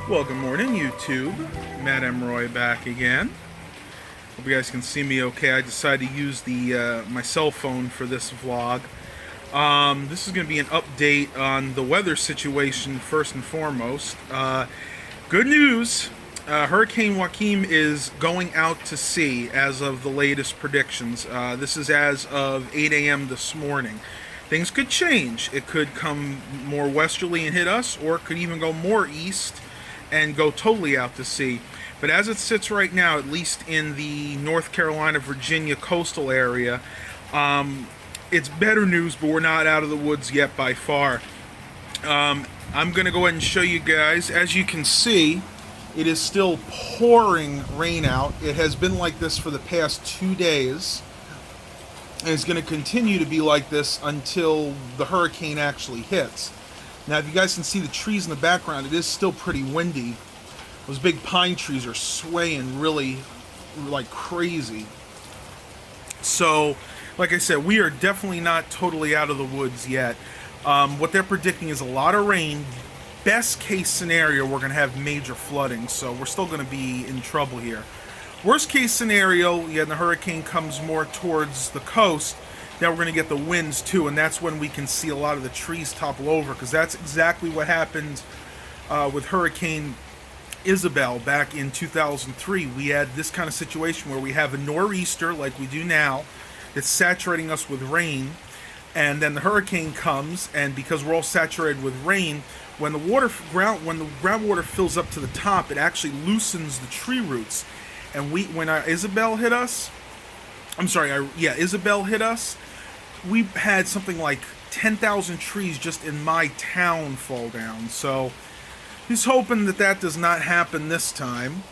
Well, good morning, YouTube. Matt Emroy back again. Hope you guys can see me okay. I decided to use the my cell phone for this vlog. This is going to be an update on the weather situation first and foremost. Good news, Hurricane Joaquin is going out to sea as of the latest predictions. This is as of 8 a.m. this morning. Things could change. It could come more westerly and hit us, or it could even go more east and go totally out to sea. But as it sits right now, at least in the North Carolina, Virginia coastal area, it's better news, but we're not out of the woods yet by far. I'm going to go ahead and show you guys. As you can see, it is still pouring rain out. It has been like this for the past 2 days. And it's going to continue to be like this until the hurricane actually hits. Now, if you guys can see the trees in the background, it is still pretty windy. Those big pine trees are swaying really like crazy. So, like I said, we are definitely not totally out of the woods yet. What they're predicting is a lot of rain. Best case scenario, we're going to have major flooding, so we're still going to be in trouble here. Worst case scenario, the hurricane comes more towards the coast. Now we're going to get the winds too, and that's when we can see a lot of the trees topple over, because that's exactly what happened with Hurricane Isabel back in 2003. We had this kind of situation where we have a nor'easter like we do now that's saturating us with rain, and then the hurricane comes, and because we're all saturated with rain, when the groundwater fills up to the top, it actually loosens the tree roots. And when Isabel hit us, Isabel hit us, we had something like 10,000 trees just in my town fall down. So he's hoping that that does not happen this time.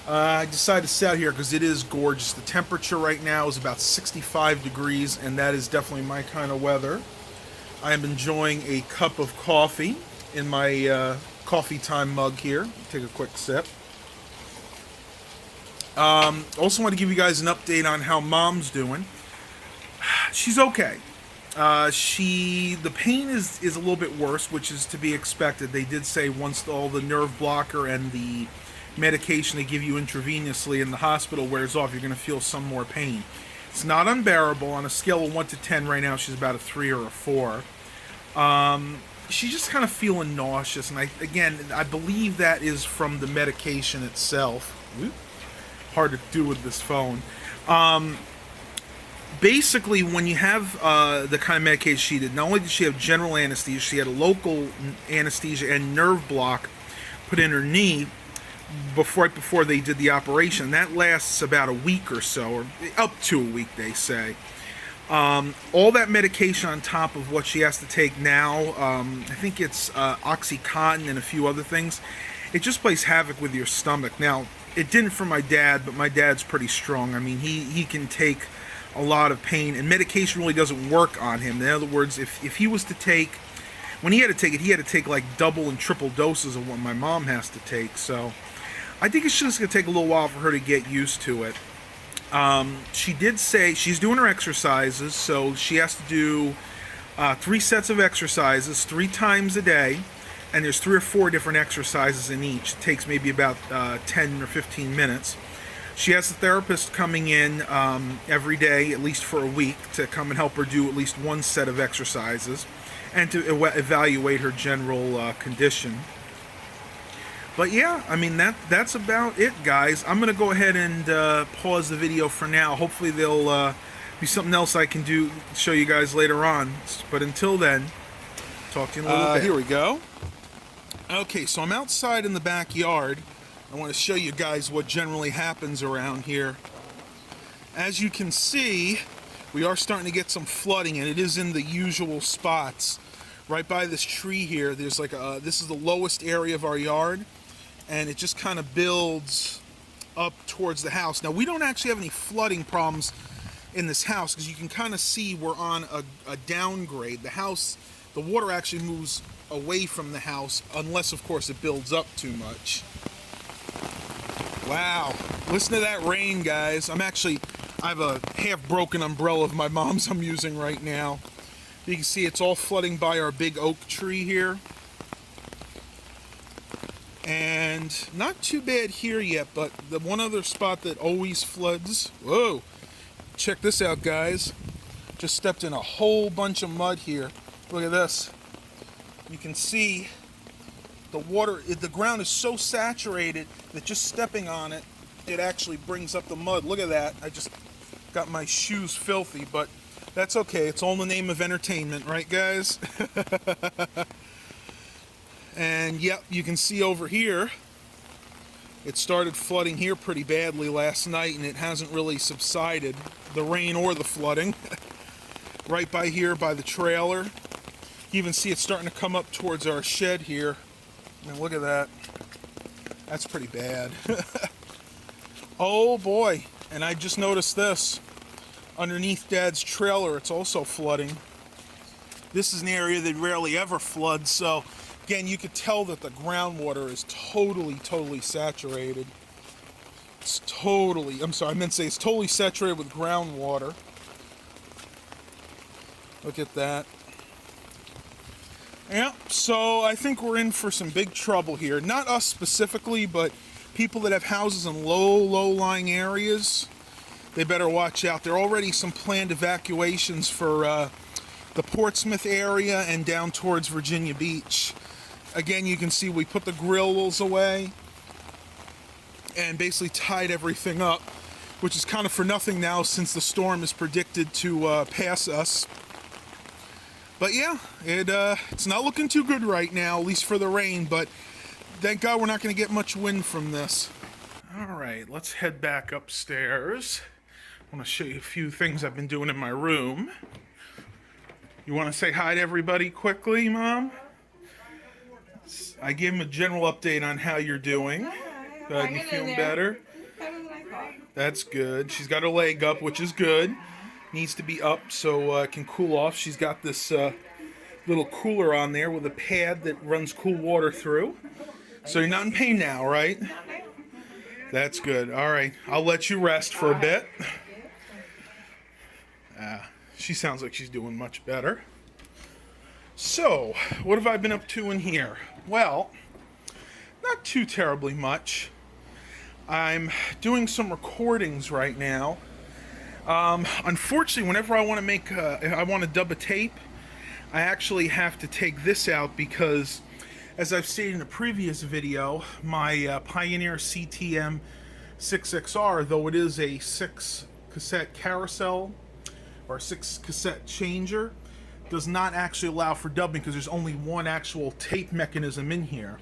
I decided to sit out here because it is gorgeous. The temperature right now is about 65 degrees, and that is definitely my kind of weather. I am enjoying a cup of coffee in my coffee time mug here. Take a quick sip. Also want to give you guys an update on how Mom's doing. She's okay. The pain is a little bit worse, which is to be expected. They did say once all the nerve blocker and the medication they give you intravenously in the hospital wears off, you're going to feel some more pain. It's not unbearable. On a scale of 1 to 10 right now, she's about a 3 or a 4. She's just kind of feeling nauseous, and I believe that is from the medication itself. Hard to do with this phone. Basically, when you have the kind of medication she did, not only did she have general anesthesia, she had a local anesthesia and nerve block put in her knee right before they did the operation. That lasts about a week or so, or up to a week, they say. All that medication on top of what she has to take now, I think it's Oxycontin and a few other things, it just plays havoc with your stomach. Now, it didn't for my dad, but my dad's pretty strong. I mean, he can take a lot of pain, and medication really doesn't work on him. In other words, if he was to take, when he had to take like double and triple doses of what my mom has to take. So I think it's just going to take a little while for her to get used to it. She did say she's doing her exercises, so she has to do 3 sets of exercises 3 times a day. And there's 3 or 4 different exercises in each. It takes maybe about 10 or 15 minutes. She has a therapist coming in every day, at least for a week, to come and help her do at least 1 set of exercises and to evaluate her general condition. But yeah, I mean, that's about it, guys. I'm going to go ahead and pause the video for now. Hopefully there'll be something else I can do, show you guys later on. But until then, talk to you in a little bit. Here we go. Okay, so I'm outside in the backyard. I want to show you guys what generally happens around here. As you can see, we are starting to get some flooding, and it is in the usual spots. Right by this tree here, there's like this is the lowest area of our yard, and it just kind of builds up towards the house. Now, we don't actually have any flooding problems in this house, because you can kind of see we're on a downgrade. The water actually moves away from the house, unless of course it builds up too much. Wow, listen to that rain, guys. I have a half broken umbrella of my mom's I'm using right now. You can see it's all flooding by our big oak tree here. And not too bad here yet, but the one other spot that always floods. Whoa! Check this out, guys. Just stepped in a whole bunch of mud here. Look at this. You can see the water, the ground is so saturated that just stepping on it, it actually brings up the mud. Look at that. I just got my shoes filthy, but that's okay. It's all in the name of entertainment, right, guys? And yep, you can see over here, it started flooding here pretty badly last night, and it hasn't really subsided, the rain or the flooding. Right by here, by the trailer. You even see it starting to come up towards our shed here. And look at that. That's pretty bad. Oh boy, and I just noticed this. Underneath Dad's trailer, it's also flooding. This is an area that rarely ever floods, so again, you could tell that the groundwater is totally saturated. It's totally, I'm sorry, I meant to say it's totally saturated with groundwater. Look at that. Yeah, so I think we're in for some big trouble here. Not us specifically, but people that have houses in low-lying areas, they better watch out. There are already some planned evacuations for the Portsmouth area and down towards Virginia Beach. Again, you can see we put the grills away and basically tied everything up, which is kind of for nothing now since the storm is predicted to pass us. But yeah, it's not looking too good right now, at least for the rain, but thank God we're not going to get much wind from this. All right, let's head back upstairs. I want to show you a few things I've been doing in my room. You want to say hi to everybody quickly, Mom? I gave him a general update on how you're doing. You feeling better? Better than I thought. That's good. She's got her leg up, which is good. Needs to be up so it can cool off. She's got this little cooler on there with a pad that runs cool water through. So you're not in pain now, right? That's good. All right. I'll let you rest for a bit. She sounds like she's doing much better. So, what have I been up to in here? Well, not too terribly much. I'm doing some recordings right now. Unfortunately, whenever I want to make, I want to dub a tape, I actually have to take this out because, as I've stated in a previous video, my Pioneer CTM 6XR, though it is a 6-cassette carousel or 6-cassette changer, does not actually allow for dubbing because there's only one actual tape mechanism in here.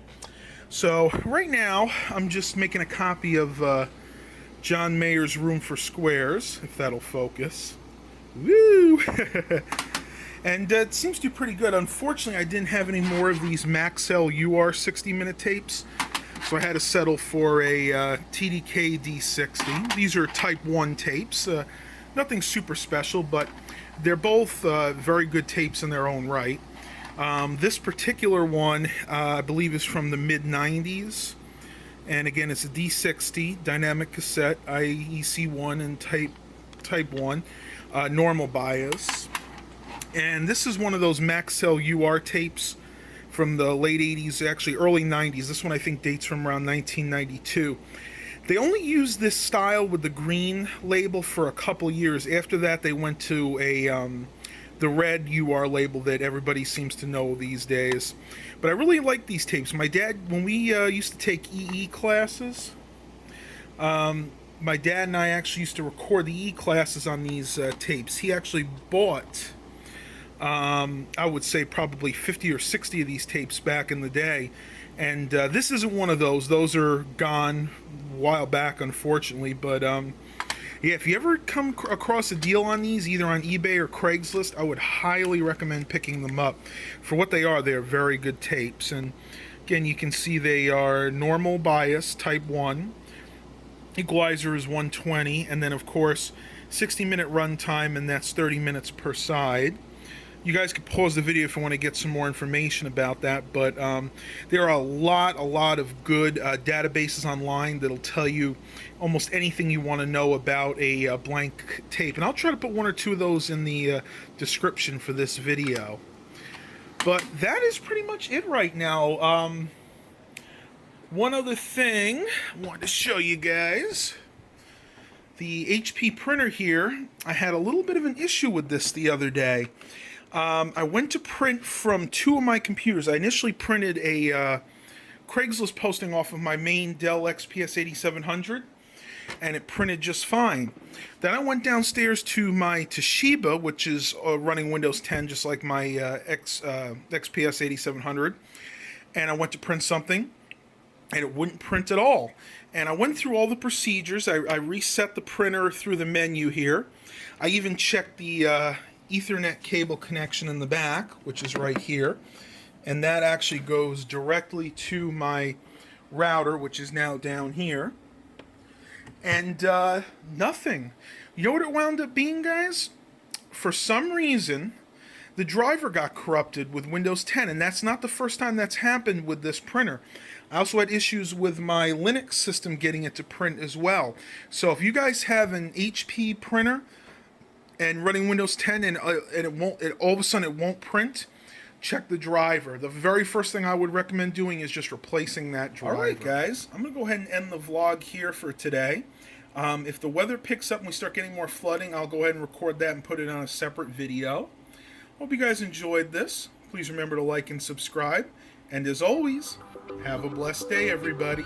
So right now, I'm just making a copy of John Mayer's Room for Squares, if that'll focus. Woo! And it seems to be pretty good. Unfortunately, I didn't have any more of these Maxell UR 60-minute tapes, so I had to settle for a TDK D60. These are Type 1 tapes. Nothing super special, but they're both very good tapes in their own right. This particular one, I believe, is from the mid-90s. And again, it's a D60 dynamic cassette, IEC1 and type 1, normal bias. And this is one of those Maxell UR tapes from the late 80s, actually early 90s. This one I think dates from around 1992. They only used this style with the green label for a couple years. After that, they went to the red UR label that everybody seems to know these days. But I really like these tapes. My dad, when we used to take EE classes, my dad and I actually used to record the EE classes on these tapes. He actually bought, I would say probably 50 or 60 of these tapes back in the day. And this isn't one of those. Those are gone a while back, unfortunately. But yeah, if you ever come across a deal on these, either on eBay or Craigslist, I would highly recommend picking them up. For what they are very good tapes. And again, you can see they are normal bias, type 1. Equalizer is 120. And then, of course, 60-minute runtime, and that's 30 minutes per side. You guys can pause the video if you want to get some more information about that, but there are a lot of good databases online that'll tell you almost anything you want to know about a blank tape. And I'll try to put one or two of those in the description for this video. But that is pretty much it right now. One other thing I wanted to show you guys. The HP printer here, I had a little bit of an issue with this the other day. I went to print from two of my computers. I initially printed a Craigslist posting off of my main Dell XPS 8700, and it printed just fine. Then I went downstairs to my Toshiba, which is running Windows 10 just like my XPS 8700, and I went to print something, and it wouldn't print at all. And I went through all the procedures. I reset the printer through the menu here. I even checked the Ethernet cable connection in the back, which is right here. And that actually goes directly to my router, which is now down here. And nothing. You know what it wound up being, guys? For some reason, the driver got corrupted with Windows 10, and that's not the first time that's happened with this printer. I also had issues with my Linux system getting it to print as well. So if you guys have an HP printer and running Windows 10 and all of a sudden it won't print, check the driver. The very first thing I would recommend doing is just replacing that driver. All right, guys, I'm going to go ahead and end the vlog here for today. If the weather picks up and we start getting more flooding, I'll go ahead and record that and put it on a separate video. Hope you guys enjoyed this. Please remember to like and subscribe. And as always, have a blessed day, everybody.